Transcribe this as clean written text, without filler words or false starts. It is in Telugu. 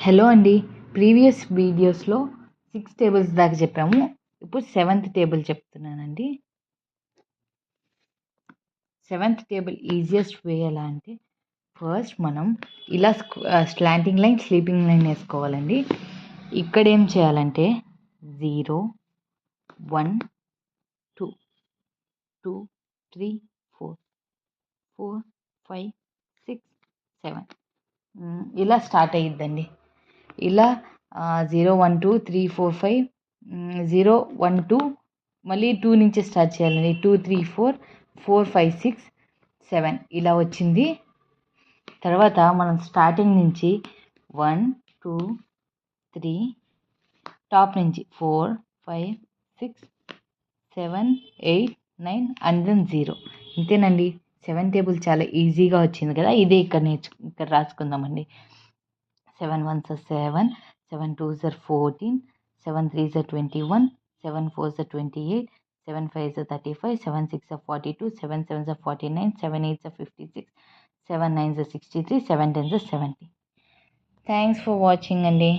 హలో అండి. ప్రీవియస్ వీడియోస్లో 6 టేబుల్స్ దాకా చెప్పాము. ఇప్పుడు 7th టేబుల్ చెప్తున్నానండి. 7th టేబుల్ ఈజియెస్ట్ వే ఎలా అంటే, ఫస్ట్ మనం ఇలా స్లాంటింగ్ లైన్, స్లీపింగ్ లైన్ వేసుకోవాలండి. ఇక్కడ ఏం చేయాలంటే 0 1 2 2 3 4 4 5 6 7 ఇలా స్టార్ట్ అయ్యిద్దండి. ఇలా 0 1 2 3 4 5 0 1 2 మళ్ళీ 2 నుంచి స్టార్ట్ చేయాలండి. 2 3 4 4 5 6 7 ఇలా వచ్చింది. తర్వాత మనం స్టార్టింగ్ నుంచి 1 2 3 టాప్ నుంచి 4 5 6 7 8 9 అండ్ దెన్ 0. ఇంతేనండి. 7 టేబుల్ చాలా ఈజీగా వచ్చింది కదా. ఇదే ఇక్కడ రాసుకుందామండి. 7 1s are 7, 7 2s are 14, 7 3s are 21, 7 4s are 28, 7 5s are 35, 7 6 are 42, 7 7s are 49, 7 8s are 56, 7 9s are 63, 7 10s are 70. Thanks for watching అండి.